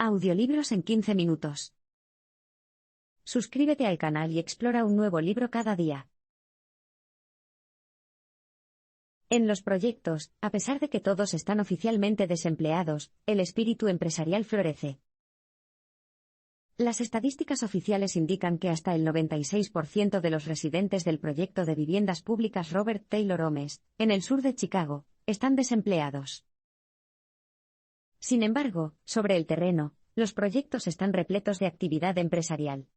Audiolibros en 15 minutos. Suscríbete al canal y explora un nuevo libro cada día. En los proyectos, a pesar de que todos están oficialmente desempleados, el espíritu empresarial florece. Las estadísticas oficiales indican que hasta el 96% de los residentes del proyecto de viviendas públicas Robert Taylor Homes, en el sur de Chicago, están desempleados. Sin embargo, sobre el terreno, los proyectos están repletos de actividad empresarial.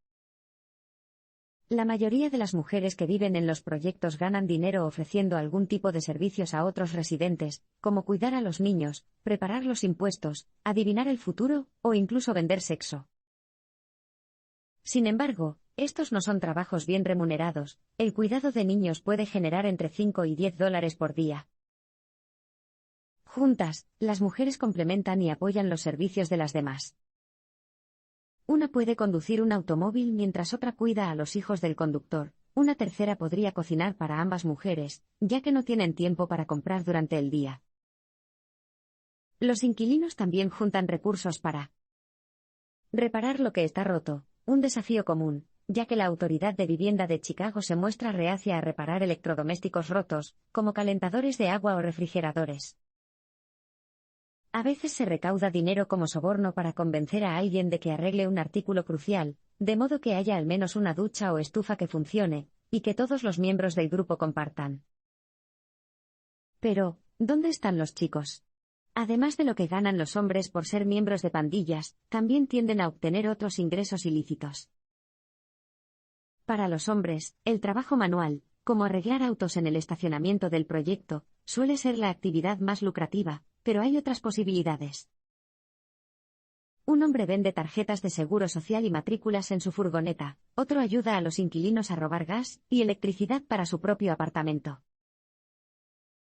La mayoría de las mujeres que viven en los proyectos ganan dinero ofreciendo algún tipo de servicios a otros residentes, como cuidar a los niños, preparar los impuestos, adivinar el futuro, o incluso vender sexo. Sin embargo, estos no son trabajos bien remunerados. El cuidado de niños puede generar entre $5 y $10 por día. Juntas, las mujeres complementan y apoyan los servicios de las demás. Una puede conducir un automóvil mientras otra cuida a los hijos del conductor. Una tercera podría cocinar para ambas mujeres, ya que no tienen tiempo para comprar durante el día. Los inquilinos también juntan recursos para reparar lo que está roto, un desafío común, ya que la Autoridad de Vivienda de Chicago se muestra reacia a reparar electrodomésticos rotos, como calentadores de agua o refrigeradores. A veces se recauda dinero como soborno para convencer a alguien de que arregle un artículo crucial, de modo que haya al menos una ducha o estufa que funcione, y que todos los miembros del grupo compartan. Pero, ¿dónde están los chicos? Además de lo que ganan los hombres por ser miembros de pandillas, también tienden a obtener otros ingresos ilícitos. Para los hombres, el trabajo manual, como arreglar autos en el estacionamiento del proyecto, suele ser la actividad más lucrativa, pero hay otras posibilidades. Un hombre vende tarjetas de seguro social y matrículas en su furgoneta, otro ayuda a los inquilinos a robar gas y electricidad para su propio apartamento.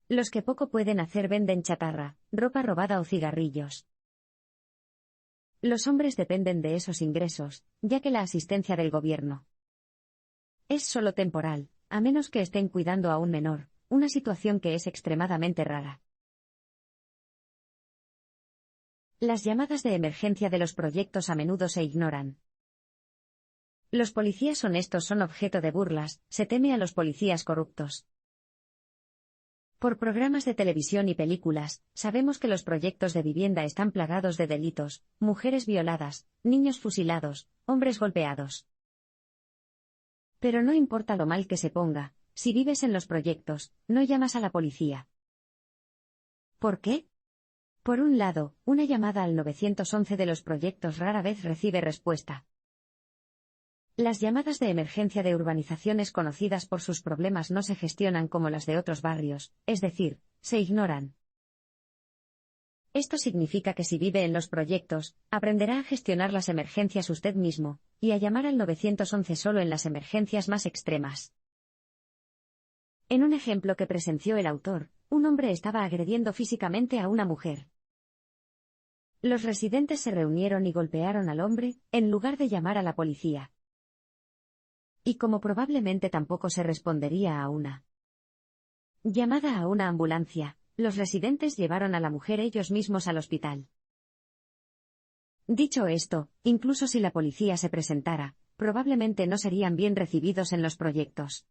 Los que poco pueden hacer venden chatarra, ropa robada o cigarrillos. Los hombres dependen de esos ingresos, ya que la asistencia del gobierno es solo temporal, a menos que estén cuidando a un menor, una situación que es extremadamente rara. Las llamadas de emergencia de los proyectos a menudo se ignoran. Los policías honestos son objeto de burlas, se teme a los policías corruptos. Por programas de televisión y películas, sabemos que los proyectos de vivienda están plagados de delitos, mujeres violadas, niños fusilados, hombres golpeados. Pero no importa lo mal que se ponga, si vives en los proyectos, no llamas a la policía. ¿Por qué? Por un lado, una llamada al 911 de los proyectos rara vez recibe respuesta. Las llamadas de emergencia de urbanizaciones conocidas por sus problemas no se gestionan como las de otros barrios, es decir, se ignoran. Esto significa que si vive en los proyectos, aprenderá a gestionar las emergencias usted mismo, y a llamar al 911 solo en las emergencias más extremas. En un ejemplo que presenció el autor, un hombre estaba agrediendo físicamente a una mujer. Los residentes se reunieron y golpearon al hombre, en lugar de llamar a la policía. Y como probablemente tampoco se respondería a una llamada a una ambulancia, los residentes llevaron a la mujer ellos mismos al hospital. Dicho esto, incluso si la policía se presentara, probablemente no serían bien recibidos en los proyectos.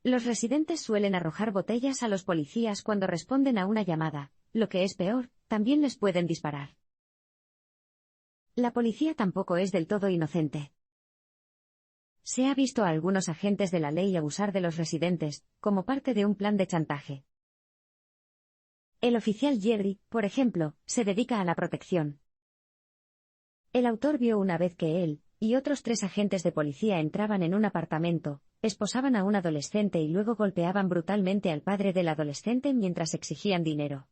Los residentes suelen arrojar botellas a los policías cuando responden a una llamada, lo que es peor, también les pueden disparar. La policía tampoco es del todo inocente. Se ha visto a algunos agentes de la ley abusar de los residentes, como parte de un plan de chantaje. El oficial Jerry, por ejemplo, se dedica a la protección. El autor vio una vez que él y otros 3 agentes de policía entraban en un apartamento, esposaban a un adolescente y luego golpeaban brutalmente al padre del adolescente mientras exigían dinero.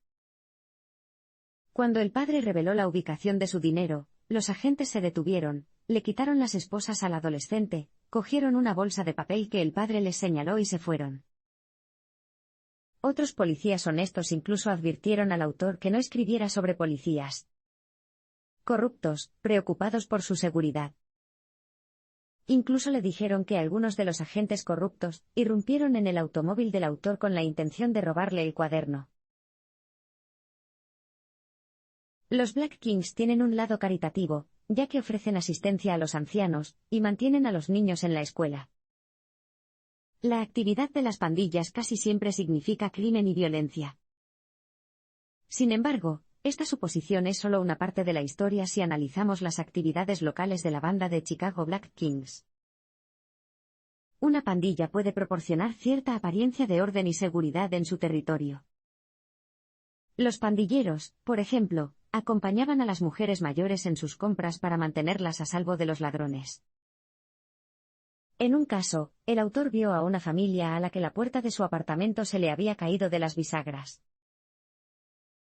Cuando el padre reveló la ubicación de su dinero, los agentes se detuvieron, le quitaron las esposas al adolescente, cogieron una bolsa de papel que el padre les señaló y se fueron. Otros policías honestos incluso advirtieron al autor que no escribiera sobre policías corruptos, preocupados por su seguridad. Incluso le dijeron que algunos de los agentes corruptos irrumpieron en el automóvil del autor con la intención de robarle el cuaderno. Los Black Kings tienen un lado caritativo, ya que ofrecen asistencia a los ancianos y mantienen a los niños en la escuela. La actividad de las pandillas casi siempre significa crimen y violencia. Sin embargo, esta suposición es solo una parte de la historia si analizamos las actividades locales de la banda de Chicago Black Kings. Una pandilla puede proporcionar cierta apariencia de orden y seguridad en su territorio. Los pandilleros, por ejemplo, acompañaban a las mujeres mayores en sus compras para mantenerlas a salvo de los ladrones. En un caso, el autor vio a una familia a la que la puerta de su apartamento se le había caído de las bisagras.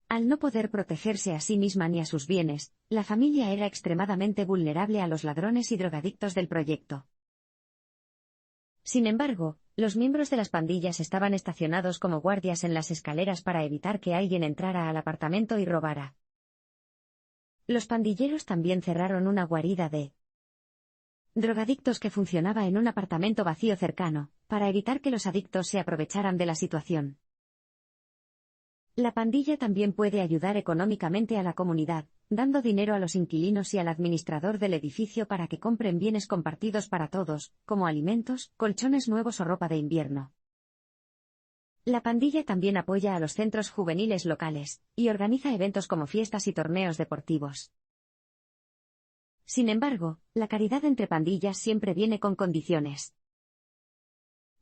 Al no poder protegerse a sí misma ni a sus bienes, la familia era extremadamente vulnerable a los ladrones y drogadictos del proyecto. Sin embargo, los miembros de las pandillas estaban estacionados como guardias en las escaleras para evitar que alguien entrara al apartamento y robara. Los pandilleros también cerraron una guarida de drogadictos que funcionaba en un apartamento vacío cercano, para evitar que los adictos se aprovecharan de la situación. La pandilla también puede ayudar económicamente a la comunidad, dando dinero a los inquilinos y al administrador del edificio para que compren bienes compartidos para todos, como alimentos, colchones nuevos o ropa de invierno. La pandilla también apoya a los centros juveniles locales, y organiza eventos como fiestas y torneos deportivos. Sin embargo, la caridad entre pandillas siempre viene con condiciones.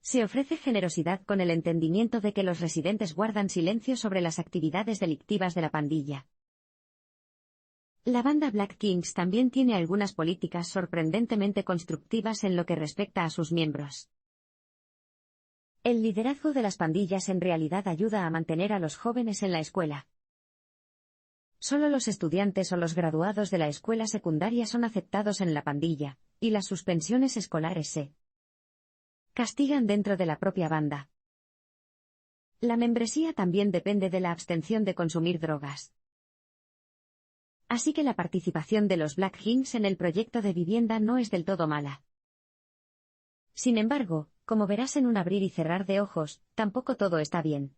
Se ofrece generosidad con el entendimiento de que los residentes guardan silencio sobre las actividades delictivas de la pandilla. La banda Black Kings también tiene algunas políticas sorprendentemente constructivas en lo que respecta a sus miembros. El liderazgo de las pandillas en realidad ayuda a mantener a los jóvenes en la escuela. Solo los estudiantes o los graduados de la escuela secundaria son aceptados en la pandilla, y las suspensiones escolares se castigan dentro de la propia banda. La membresía también depende de la abstención de consumir drogas. Así que la participación de los Black Kings en el proyecto de vivienda no es del todo mala. Sin embargo, como verás en un abrir y cerrar de ojos, tampoco todo está bien.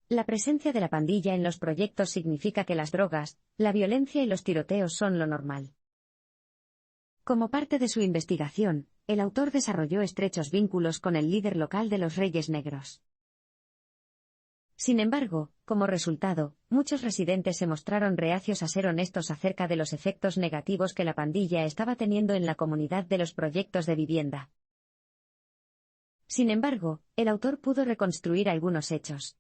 La presencia de la pandilla en los proyectos significa que las drogas, la violencia y los tiroteos son lo normal. Como parte de su investigación, el autor desarrolló estrechos vínculos con el líder local de los Reyes Negros. Sin embargo, como resultado, muchos residentes se mostraron reacios a ser honestos acerca de los efectos negativos que la pandilla estaba teniendo en la comunidad de los proyectos de vivienda. Sin embargo, el autor pudo reconstruir algunos hechos.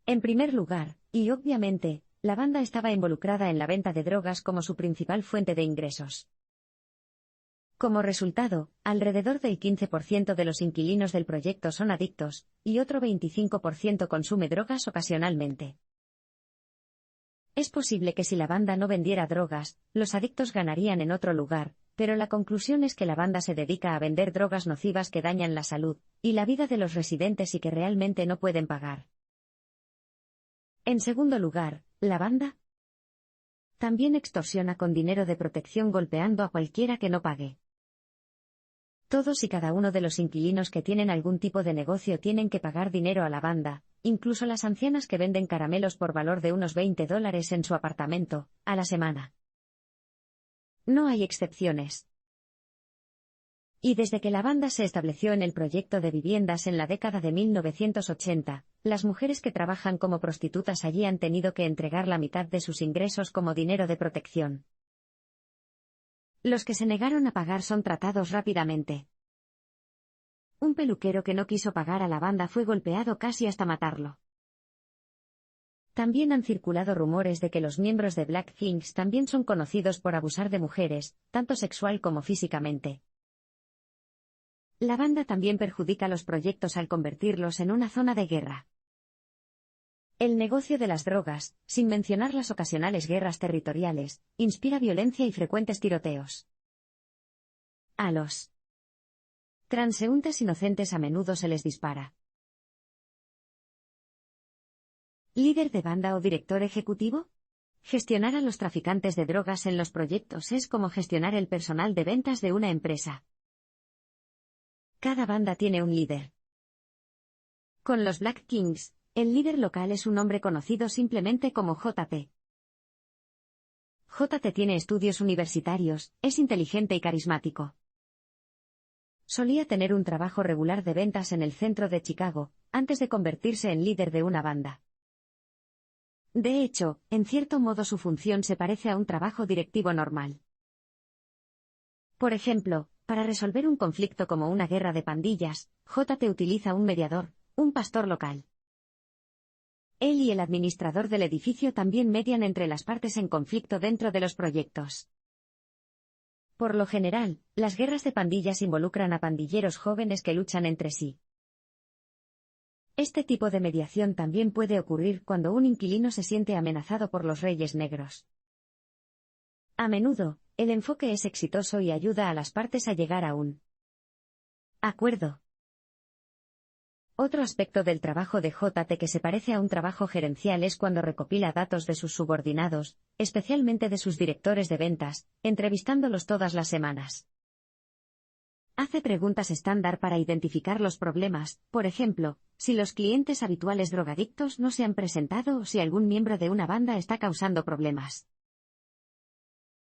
En primer lugar, y obviamente, la banda estaba involucrada en la venta de drogas como su principal fuente de ingresos. Como resultado, alrededor del 15% de los inquilinos del proyecto son adictos, y otro 25% consume drogas ocasionalmente. Es posible que si la banda no vendiera drogas, los adictos ganarían en otro lugar, pero la conclusión es que la banda se dedica a vender drogas nocivas que dañan la salud y la vida de los residentes y que realmente no pueden pagar. En segundo lugar, la banda también extorsiona con dinero de protección golpeando a cualquiera que no pague. Todos y cada uno de los inquilinos que tienen algún tipo de negocio tienen que pagar dinero a la banda, incluso las ancianas que venden caramelos por valor de unos $20 en su apartamento, a la semana. No hay excepciones. Y desde que la banda se estableció en el proyecto de viviendas en la década de 1980, las mujeres que trabajan como prostitutas allí han tenido que entregar la mitad de sus ingresos como dinero de protección. Los que se negaron a pagar son tratados rápidamente. Un peluquero que no quiso pagar a la banda fue golpeado casi hasta matarlo. También han circulado rumores de que los miembros de Black Kings también son conocidos por abusar de mujeres, tanto sexual como físicamente. La banda también perjudica los proyectos al convertirlos en una zona de guerra. El negocio de las drogas, sin mencionar las ocasionales guerras territoriales, inspira violencia y frecuentes tiroteos. A los transeúntes inocentes a menudo se les dispara. ¿Líder de banda o director ejecutivo? Gestionar a los traficantes de drogas en los proyectos es como gestionar el personal de ventas de una empresa. Cada banda tiene un líder. Con los Black Kings, el líder local es un hombre conocido simplemente como JT. JT tiene estudios universitarios, es inteligente y carismático. Solía tener un trabajo regular de ventas en el centro de Chicago, antes de convertirse en líder de una banda. De hecho, en cierto modo su función se parece a un trabajo directivo normal. Por ejemplo, para resolver un conflicto como una guerra de pandillas, JT utiliza un mediador, un pastor local. Él y el administrador del edificio también median entre las partes en conflicto dentro de los proyectos. Por lo general, las guerras de pandillas involucran a pandilleros jóvenes que luchan entre sí. Este tipo de mediación también puede ocurrir cuando un inquilino se siente amenazado por los Reyes Negros. A menudo, el enfoque es exitoso y ayuda a las partes a llegar a un acuerdo. Otro aspecto del trabajo de JT que se parece a un trabajo gerencial es cuando recopila datos de sus subordinados, especialmente de sus directores de ventas, entrevistándolos todas las semanas. Hace preguntas estándar para identificar los problemas, por ejemplo, si los clientes habituales drogadictos no se han presentado o si algún miembro de una banda está causando problemas.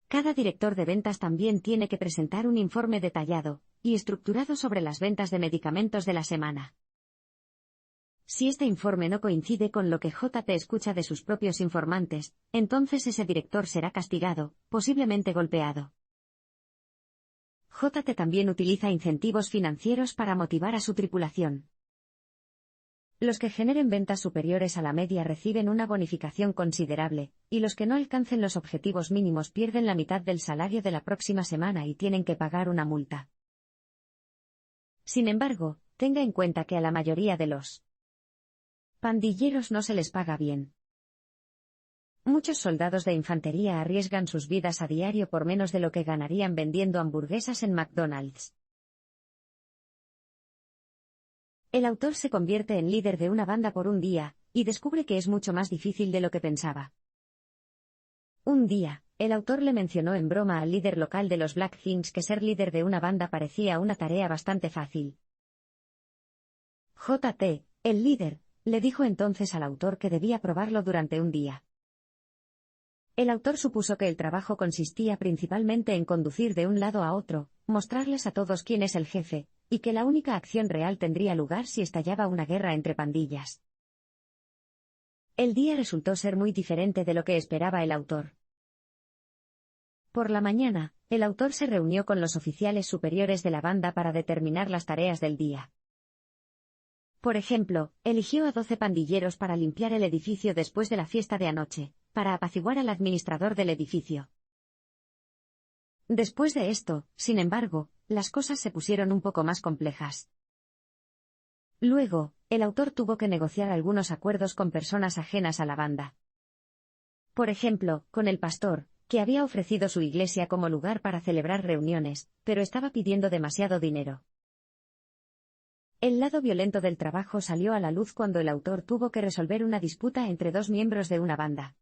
Cada director de ventas también tiene que presentar un informe detallado y estructurado sobre las ventas de medicamentos de la semana. Si este informe no coincide con lo que JT escucha de sus propios informantes, entonces ese director será castigado, posiblemente golpeado. JT también utiliza incentivos financieros para motivar a su tripulación. Los que generen ventas superiores a la media reciben una bonificación considerable, y los que no alcancen los objetivos mínimos pierden la mitad del salario de la próxima semana y tienen que pagar una multa. Sin embargo, tenga en cuenta que a la mayoría de los pandilleros no se les paga bien. Muchos soldados de infantería arriesgan sus vidas a diario por menos de lo que ganarían vendiendo hamburguesas en McDonald's. El autor se convierte en líder de una banda por un día, y descubre que es mucho más difícil de lo que pensaba. Un día, el autor le mencionó en broma al líder local de los Black Things que ser líder de una banda parecía una tarea bastante fácil. JT, el líder, le dijo entonces al autor que debía probarlo durante un día. El autor supuso que el trabajo consistía principalmente en conducir de un lado a otro, mostrarles a todos quién es el jefe, y que la única acción real tendría lugar si estallaba una guerra entre pandillas. El día resultó ser muy diferente de lo que esperaba el autor. Por la mañana, el autor se reunió con los oficiales superiores de la banda para determinar las tareas del día. Por ejemplo, eligió a 12 pandilleros para limpiar el edificio después de la fiesta de anoche, para apaciguar al administrador del edificio. Después de esto, sin embargo, las cosas se pusieron un poco más complejas. Luego, el autor tuvo que negociar algunos acuerdos con personas ajenas a la banda. Por ejemplo, con el pastor, que había ofrecido su iglesia como lugar para celebrar reuniones, pero estaba pidiendo demasiado dinero. El lado violento del trabajo salió a la luz cuando el autor tuvo que resolver una disputa entre dos miembros de una banda.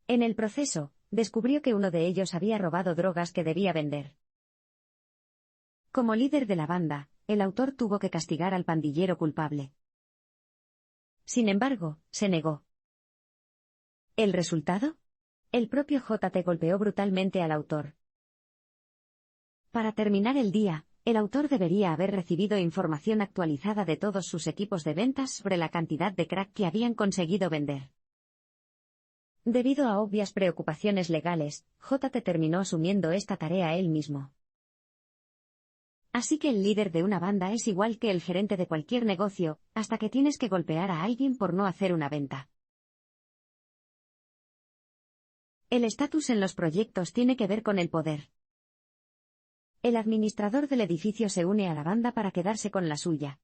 En el proceso, descubrió que uno de ellos había robado drogas que debía vender. Como líder de la banda, el autor tuvo que castigar al pandillero culpable. Sin embargo, se negó. ¿El resultado? El propio JT golpeó brutalmente al autor. Para terminar el día, el autor debería haber recibido información actualizada de todos sus equipos de ventas sobre la cantidad de crack que habían conseguido vender. Debido a obvias preocupaciones legales, JT terminó asumiendo esta tarea él mismo. Así que el líder de una banda es igual que el gerente de cualquier negocio, hasta que tienes que golpear a alguien por no hacer una venta. El estatus en los proyectos tiene que ver con el poder. El administrador del edificio se une a la banda para quedarse con la suya.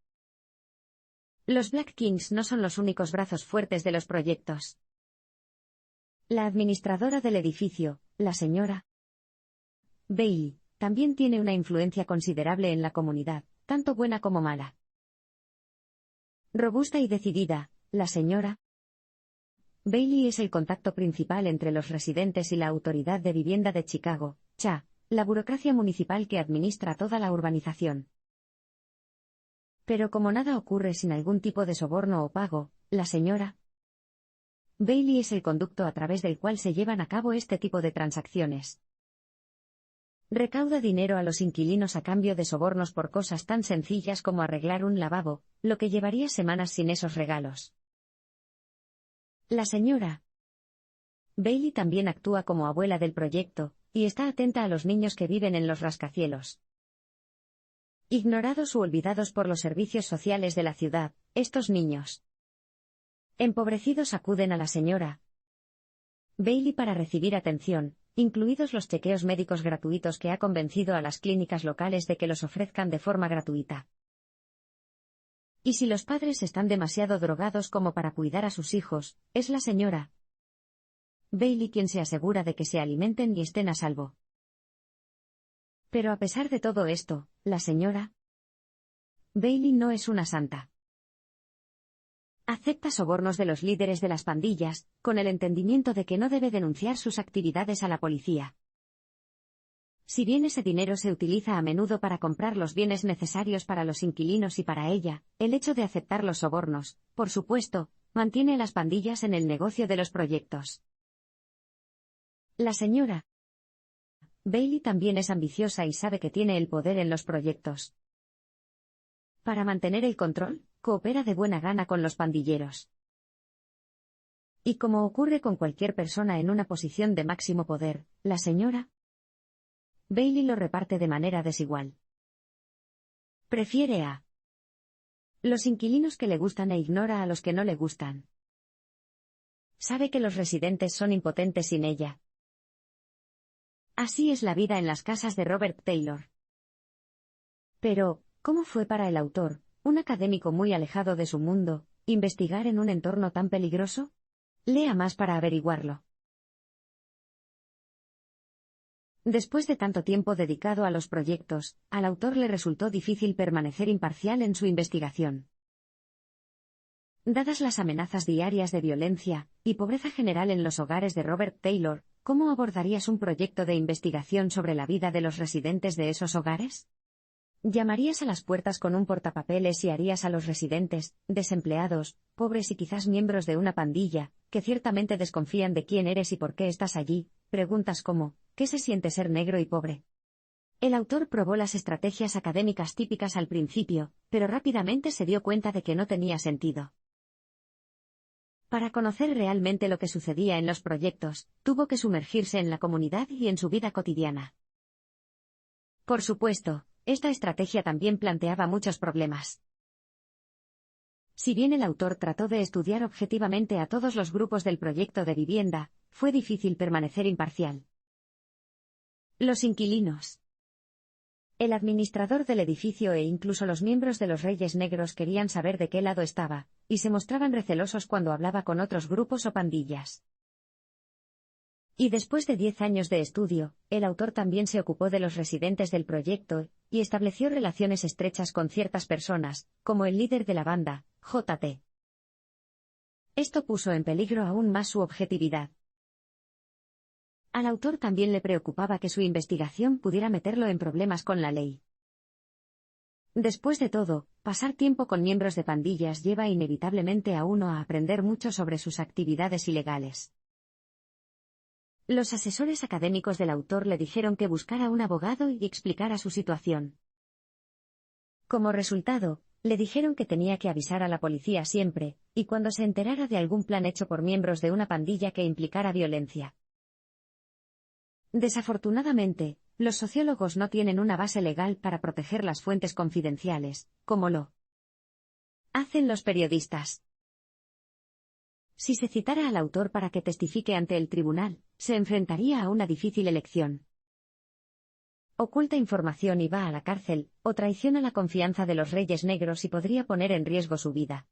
Los Black Kings no son los únicos brazos fuertes de los proyectos. La administradora del edificio, la señora Bailey, también tiene una influencia considerable en la comunidad, tanto buena como mala. Robusta y decidida, la señora Bailey es el contacto principal entre los residentes y la Autoridad de Vivienda de Chicago, CHA, la burocracia municipal que administra toda la urbanización. Pero como nada ocurre sin algún tipo de soborno o pago, la señora Bailey es el conducto a través del cual se llevan a cabo este tipo de transacciones. Recauda dinero a los inquilinos a cambio de sobornos por cosas tan sencillas como arreglar un lavabo, lo que llevaría semanas sin esos regalos. La señora Bailey también actúa como abuela del proyecto, y está atenta a los niños que viven en los rascacielos. Ignorados u olvidados por los servicios sociales de la ciudad, estos niños empobrecidos acuden a la señora Bailey para recibir atención, incluidos los chequeos médicos gratuitos que ha convencido a las clínicas locales de que los ofrezcan de forma gratuita. Y si los padres están demasiado drogados como para cuidar a sus hijos, es la señora Bailey quien se asegura de que se alimenten y estén a salvo. Pero a pesar de todo esto, la señora Bailey no es una santa. Acepta sobornos de los líderes de las pandillas, con el entendimiento de que no debe denunciar sus actividades a la policía. Si bien ese dinero se utiliza a menudo para comprar los bienes necesarios para los inquilinos y para ella, el hecho de aceptar los sobornos, por supuesto, mantiene a las pandillas en el negocio de los proyectos. La señora Bailey también es ambiciosa y sabe que tiene el poder en los proyectos. Para mantener el control, coopera de buena gana con los pandilleros. Y como ocurre con cualquier persona en una posición de máximo poder, la señora Bailey lo reparte de manera desigual. Prefiere a los inquilinos que le gustan e ignora a los que no le gustan. Sabe que los residentes son impotentes sin ella. Así es la vida en las casas de Robert Taylor. Pero, ¿cómo fue para el autor, un académico muy alejado de su mundo, investigar en un entorno tan peligroso? Lea más para averiguarlo. Después de tanto tiempo dedicado a los proyectos, al autor le resultó difícil permanecer imparcial en su investigación. Dadas las amenazas diarias de violencia y pobreza general en los hogares de Robert Taylor, ¿cómo abordarías un proyecto de investigación sobre la vida de los residentes de esos hogares? ¿Llamarías a las puertas con un portapapeles y harías a los residentes, desempleados, pobres y quizás miembros de una pandilla, que ciertamente desconfían de quién eres y por qué estás allí, preguntas como, ¿qué se siente ser negro y pobre? El autor probó las estrategias académicas típicas al principio, pero rápidamente se dio cuenta de que no tenía sentido. Para conocer realmente lo que sucedía en los proyectos, tuvo que sumergirse en la comunidad y en su vida cotidiana. Por supuesto, esta estrategia también planteaba muchos problemas. Si bien el autor trató de estudiar objetivamente a todos los grupos del proyecto de vivienda, fue difícil permanecer imparcial. Los inquilinos, el administrador del edificio e incluso los miembros de los Reyes Negros querían saber de qué lado estaba, y se mostraban recelosos cuando hablaba con otros grupos o pandillas. Y después de 10 años de estudio, el autor también se ocupó de los residentes del proyecto, y estableció relaciones estrechas con ciertas personas, como el líder de la banda, J.T. Esto puso en peligro aún más su objetividad. Al autor también le preocupaba que su investigación pudiera meterlo en problemas con la ley. Después de todo, pasar tiempo con miembros de pandillas lleva inevitablemente a uno a aprender mucho sobre sus actividades ilegales. Los asesores académicos del autor le dijeron que buscara un abogado y explicara su situación. Como resultado, le dijeron que tenía que avisar a la policía siempre, y cuando se enterara de algún plan hecho por miembros de una pandilla que implicara violencia. Desafortunadamente, los sociólogos no tienen una base legal para proteger las fuentes confidenciales, como lo hacen los periodistas. Si se citara al autor para que testifique ante el tribunal, se enfrentaría a una difícil elección. Oculta información y va a la cárcel, o traiciona la confianza de los Reyes Negros y podría poner en riesgo su vida.